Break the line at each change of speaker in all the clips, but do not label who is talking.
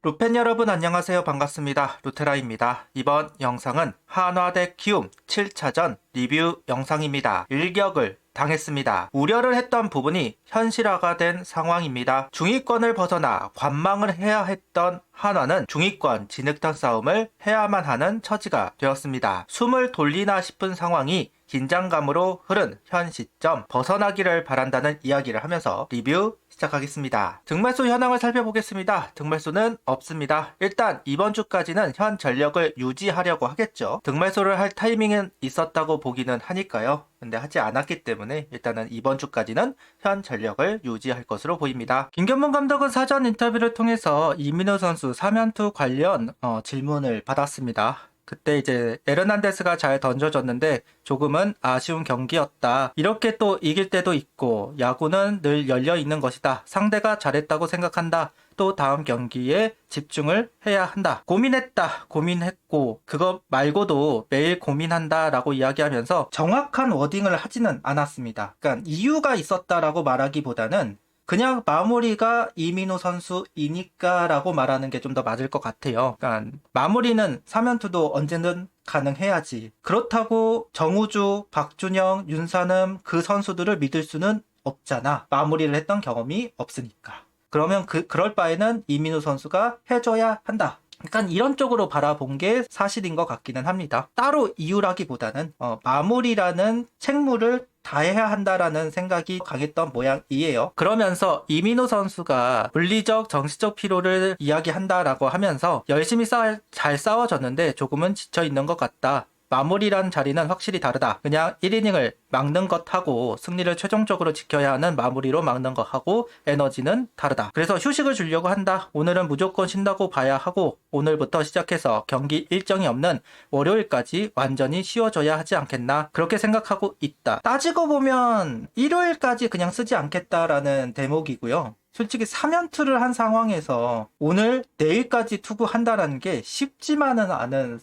루펜 여러분 안녕하세요. 반갑습니다. 루테라입니다. 이번 영상은 한화 대 키움 7차전 리뷰 영상입니다. 일격을 당했습니다. 우려를 했던 부분이 현실화가 된 상황입니다. 중위권을 벗어나 관망을 해야 했던 한화는 중위권 진흙탕 싸움을 해야만 하는 처지가 되었습니다. 숨을 돌리나 싶은 상황이 긴장감으로 흐른 현 시점 벗어나기를 바란다는 이야기를 하면서 리뷰 시작하겠습니다. 등말소 현황을 살펴보겠습니다. 등말소는 없습니다. 일단 이번 주까지는 현 전력을 유지하려고 하겠죠. 등말소를 할 타이밍은 있었다고 보기는 하니까요. 근데 하지 않았기 때문에 일단은 이번 주까지는 현 전력을 유지할 것으로 보입니다. 김견문 감독은 사전 인터뷰를 통해서 이민호 선수 3연투 관련 질문을 받았습니다. 그때 이제 에르난데스가 잘 던져줬는데 조금은 아쉬운 경기였다. 이렇게 또 이길 때도 있고 야구는 늘 열려있는 것이다. 상대가 잘했다고 생각한다. 또 다음 경기에 집중을 해야 한다. 고민했고 그거 말고도 매일 고민한다 라고 이야기하면서 정확한 워딩을 하지는 않았습니다. 그러니까 이유가 있었다라고 말하기보다는 그냥 마무리가 이민호 선수이니까 라고 말하는 게 좀 더 맞을 것 같아요. 그러니까 마무리는 3연투도 언제든 가능해야지. 그렇다고 정우주, 박준영, 윤산음 그 선수들을 믿을 수는 없잖아. 마무리를 했던 경험이 없으니까. 그러면 그럴 바에는 이민호 선수가 해줘야 한다. 그러니까 이런 쪽으로 바라본 게 사실인 것 같기는 합니다. 따로 이유라기보다는 마무리라는 책무를 다해야 한다라는 생각이 강했던 모양이에요. 그러면서 이민호 선수가 물리적, 정신적 피로를 이야기한다라고 하면서 열심히 잘 싸워줬는데 조금은 지쳐있는 것 같다. 마무리란 자리는 확실히 다르다. 그냥 1이닝을 막는 것하고 승리를 최종적으로 지켜야 하는 마무리로 막는 것하고 에너지는 다르다. 그래서 휴식을 주려고 한다. 오늘은 무조건 쉰다고 봐야 하고 오늘부터 시작해서 경기 일정이 없는 월요일까지 완전히 쉬어줘야 하지 않겠나. 그렇게 생각하고 있다. 따지고 보면 일요일까지 그냥 쓰지 않겠다라는 대목이고요. 솔직히 3연투를 한 상황에서 오늘 내일까지 투구한다라는 게 쉽지만은 않은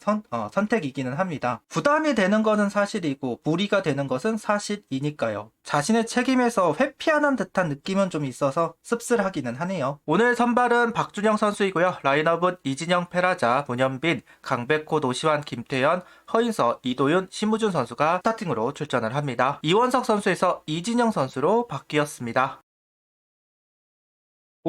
선택이기는 합니다. 부담이 되는 것은 사실이고 무리가 되는 것은 사실이니까요. 자신의 책임에서 회피하는 듯한 느낌은 좀 있어서 씁쓸하기는 하네요. 오늘 선발은 박준영 선수이고요. 라인업은 이진영, 페라자, 문현빈, 강백호, 노시환, 김태현, 허인서, 이도윤, 심우준 선수가 스타팅으로 출전을 합니다. 이원석 선수에서 이진영 선수로 바뀌었습니다.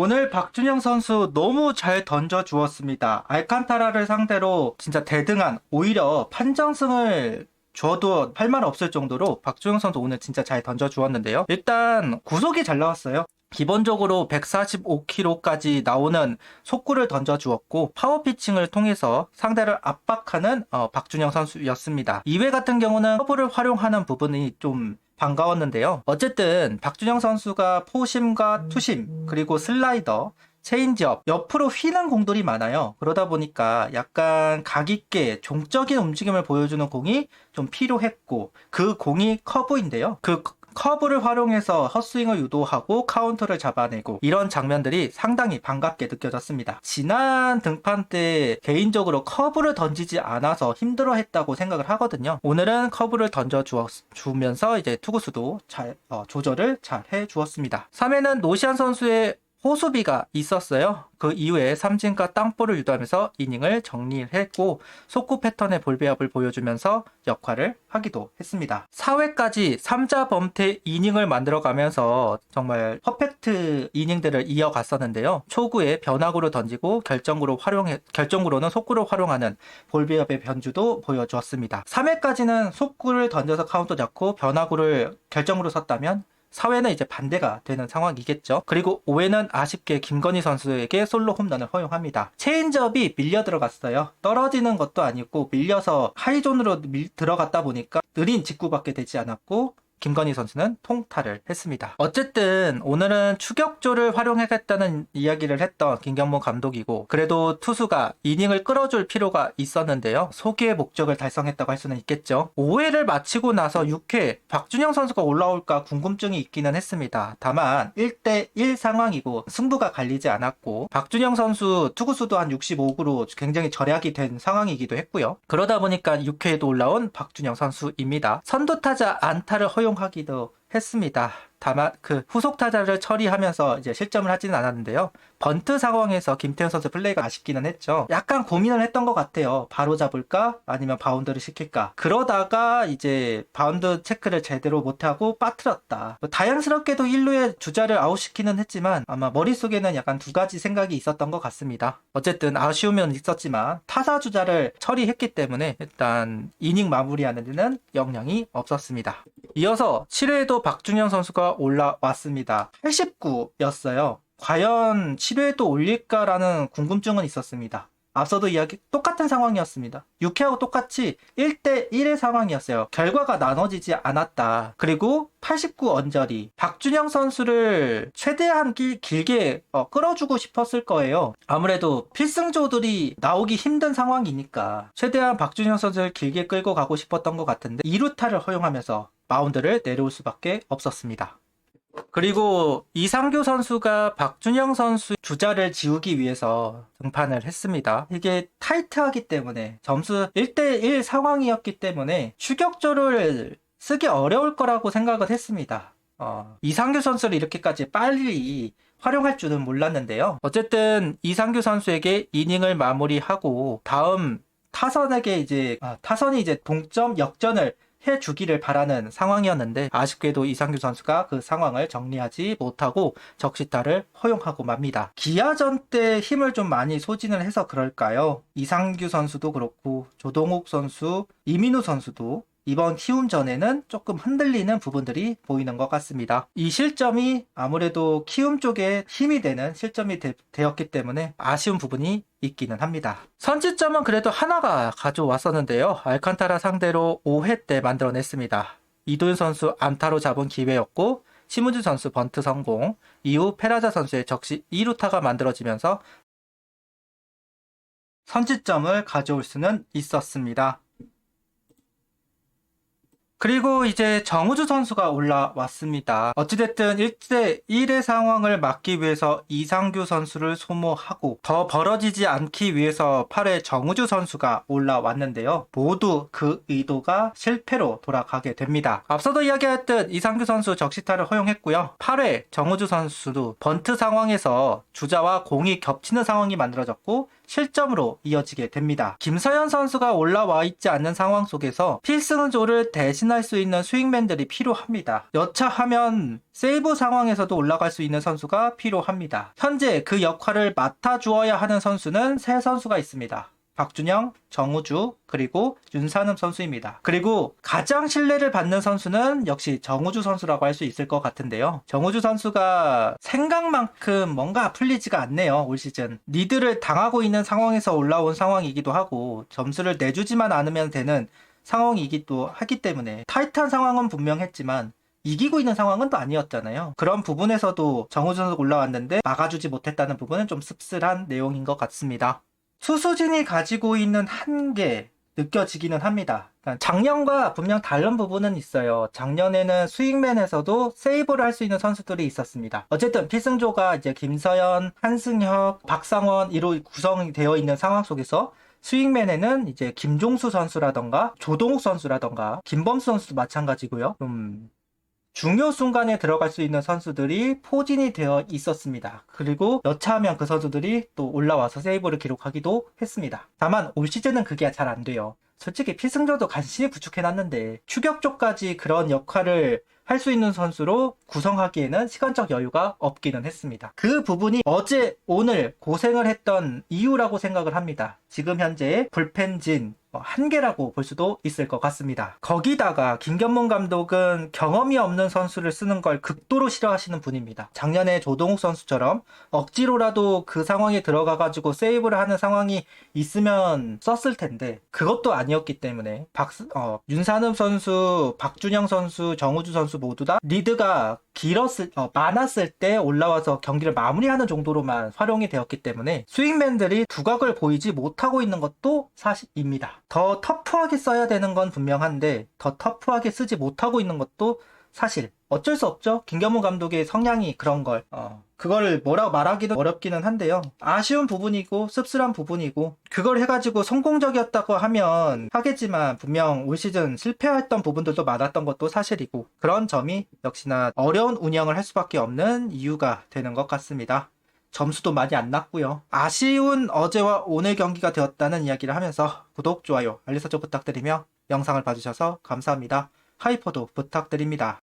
오늘 박준영 선수 너무 잘 던져주었습니다. 알칸타라를 상대로 진짜 대등한, 오히려 판정승을 줘도 할 말 없을 정도로 박준영 선수 오늘 진짜 잘 던져주었는데요. 일단 구속이 잘 나왔어요. 기본적으로 145km까지 나오는 속구를 던져주었고 파워피칭을 통해서 상대를 압박하는 박준영 선수였습니다. 2회 같은 경우는 커브를 활용하는 부분이 좀 반가웠는데요. 어쨌든 박준영 선수가 포심과 투심 그리고 슬라이더 체인지업 옆으로 휘는 공들이 많아요. 그러다 보니까 약간 각있게 종적인 움직임을 보여주는 공이 좀 필요했고 그 공이 커브인데요. 그 커브를 활용해서 헛스윙을 유도하고 카운터를 잡아내고 이런 장면들이 상당히 반갑게 느껴졌습니다. 지난 등판 때 개인적으로 커브를 던지지 않아서 힘들어했다고 생각을 하거든요. 오늘은 커브를 던져주면서 이제 투구수도 잘 조절을 잘 해주었습니다. 3회는 노시안 선수의 호수비가 있었어요. 그 이후에 삼진과 땅볼을 유도하면서 이닝을 정리했고 속구 패턴의 볼배합을 보여주면서 역할을 하기도 했습니다. 4회까지 3자 범퇴 이닝을 만들어가면서 정말 퍼펙트 이닝들을 이어갔었는데요. 초구에 변화구를 던지고 결정구로는 속구를 활용하는 볼배합의 변주도 보여주었습니다. 3회까지는 속구를 던져서 카운트 잡고 변화구를 결정구로 썼다면 4회는 이제 반대가 되는 상황이겠죠. 그리고 5회는 아쉽게 김건희 선수에게 솔로 홈런을 허용합니다. 체인지업이 밀려 들어갔어요. 떨어지는 것도 아니고 밀려서 하이존으로 들어갔다 보니까 느린 직구밖에 되지 않았고 김건희 선수는 통타를 했습니다. 어쨌든 오늘은 추격조를 활용하겠다는 이야기를 했던 김경문 감독이고 그래도 투수가 이닝을 끌어줄 필요가 있었는데요. 소기의 목적을 달성했다고 할 수는 있겠죠. 5회를 마치고 나서 6회 박준영 선수가 올라올까 궁금증이 있기는 했습니다. 다만 1대1 상황이고 승부가 갈리지 않았고 박준영 선수 투구수도 한 65구로 굉장히 절약이 된 상황이기도 했고요. 그러다 보니까 6회에도 올라온 박준영 선수입니다. 선두타자 안타를 허용 허용하기도 했습니다. 다만 그 후속 타자를 처리하면서 이제 실점을 하지는 않았는데요. 번트 상황에서 김태현 선수 플레이가 아쉽기는 했죠. 약간 고민을 했던 것 같아요. 바로 잡을까? 아니면 바운드를 시킬까? 그러다가 이제 바운드 체크를 제대로 못하고 빠뜨렸다. 뭐 다행스럽게도 1루에 주자를 아웃시키는 했지만 아마 머릿속에는 약간 두 가지 생각이 있었던 것 같습니다. 어쨌든 아쉬움은 있었지만 타자 주자를 처리했기 때문에 일단 이닝 마무리하는 데는 영향이 없었습니다. 이어서 7회에도 박준영 선수가 올라왔습니다. 89였어요. 과연 7회에도 올릴까라는 궁금증은 있었습니다. 앞서도 이야기 똑같은 상황이었습니다. 6회하고 똑같이 1대1의 상황이었어요. 결과가 나눠지지 않았다. 그리고 89 언저리 박준영 선수를 최대한 길게 끌어주고 싶었을 거예요. 아무래도 필승조들이 나오기 힘든 상황이니까 최대한 박준영 선수를 길게 끌고 가고 싶었던 것 같은데 2루타를 허용하면서 마운드를 내려올 수밖에 없었습니다. 그리고 이상규 선수가 박준영 선수 주자를 지우기 위해서 등판을 했습니다. 이게 타이트하기 때문에 점수 1대1 상황이었기 때문에 추격조를 쓰기 어려울 거라고 생각을 했습니다. 이상규 선수를 이렇게까지 빨리 활용할 줄은 몰랐는데요. 어쨌든 이상규 선수에게 이닝을 마무리하고 다음 타선에게 타선이 이제 동점 역전을 해주기를 바라는 상황이었는데 아쉽게도 이상규 선수가 그 상황을 정리하지 못하고 적시타를 허용하고 맙니다. 기아전 때 힘을 좀 많이 소진을 해서 그럴까요? 이상규 선수도 그렇고 조동욱 선수, 이민우 선수도 이번 키움전에는 조금 흔들리는 부분들이 보이는 것 같습니다. 이 실점이 아무래도 키움 쪽에 힘이 되는 실점이 되었기 때문에 아쉬운 부분이 있기는 합니다. 선취점은 그래도 하나가 가져왔었는데요. 알칸타라 상대로 5회 때 만들어냈습니다. 이도현 선수 안타로 잡은 기회였고 심우준 선수 번트 성공, 이후 페라자 선수의 적시 2루타가 만들어지면서 선취점을 가져올 수는 있었습니다. 그리고 이제 정우주 선수가 올라왔습니다. 어찌됐든 1대1의 상황을 막기 위해서 이상규 선수를 소모하고 더 벌어지지 않기 위해서 8회 정우주 선수가 올라왔는데요. 모두 그 의도가 실패로 돌아가게 됩니다. 앞서도 이야기했듯 이상규 선수 적시타를 허용했고요. 8회 정우주 선수도 번트 상황에서 주자와 공이 겹치는 상황이 만들어졌고 실점으로 이어지게 됩니다. 김서현 선수가 올라와 있지 않는 상황 속에서 필승조를 대신할 수 있는 스윙맨들이 필요합니다. 여차하면 세이브 상황에서도 올라갈 수 있는 선수가 필요합니다. 현재 그 역할을 맡아주어야 하는 선수는 세 선수가 있습니다. 박준영, 정우주, 그리고 윤산음 선수입니다. 그리고 가장 신뢰를 받는 선수는 역시 정우주 선수라고 할 수 있을 것 같은데요. 정우주 선수가 생각만큼 뭔가 풀리지가 않네요. 올 시즌. 리드를 당하고 있는 상황에서 올라온 상황이기도 하고 점수를 내주지만 않으면 되는 상황이기도 하기 때문에 타이트한 상황은 분명했지만 이기고 있는 상황은 또 아니었잖아요. 그런 부분에서도 정우주 선수가 올라왔는데 막아주지 못했다는 부분은 좀 씁쓸한 내용인 것 같습니다. 투수진이 가지고 있는 한계 느껴지기는 합니다. 작년과 분명 다른 부분은 있어요. 작년에는 스윙맨에서도 세이브를 할 수 있는 선수들이 있었습니다. 어쨌든 필승조가 이제 김서현, 한승혁, 박상원 이로 구성이 되어 있는 상황 속에서 스윙맨에는 이제 김종수 선수라던가 조동욱 선수라던가 김범수 선수도 마찬가지고요. 좀 중요 순간에 들어갈 수 있는 선수들이 포진이 되어 있었습니다. 그리고 여차하면 그 선수들이 또 올라와서 세이브를 기록하기도 했습니다. 다만 올 시즌은 그게 잘 안 돼요. 솔직히 필승조도 간신히 구축해놨는데 추격 쪽까지 그런 역할을 할 수 있는 선수로 구성하기에는 시간적 여유가 없기는 했습니다. 그 부분이 어제 오늘 고생을 했던 이유라고 생각을 합니다. 지금 현재 불펜진 한계라고 볼 수도 있을 것 같습니다. 거기다가 김견문 감독은 경험이 없는 선수를 쓰는 걸 극도로 싫어하시는 분입니다. 작년에 조동욱 선수처럼 억지로라도 그 상황에 들어가가지고 세이브를 하는 상황이 있으면 썼을 텐데 그것도 아니었기 때문에 윤산음 선수, 박준영 선수, 정우주 선수 모두 다 리드가 많았을 때 올라와서 경기를 마무리하는 정도로만 활용이 되었기 때문에 스윙맨들이 두각을 보이지 못하고 있는 것도 사실입니다. 더 터프하게 써야 되는 건 분명한데 더 터프하게 쓰지 못하고 있는 것도 사실 어쩔 수 없죠. 김경문 감독의 성향이 그런 걸. 그걸 뭐라고 말하기도 어렵기는 한데요. 아쉬운 부분이고 씁쓸한 부분이고 그걸 해가지고 성공적이었다고 하면 하겠지만 분명 올 시즌 실패했던 부분들도 많았던 것도 사실이고 그런 점이 역시나 어려운 운영을 할 수밖에 없는 이유가 되는 것 같습니다. 점수도 많이 안 났고요. 아쉬운 어제와 오늘 경기가 되었다는 이야기를 하면서 구독, 좋아요, 알림 설정 부탁드리며 영상을 봐주셔서 감사합니다. 하이퍼도 부탁드립니다.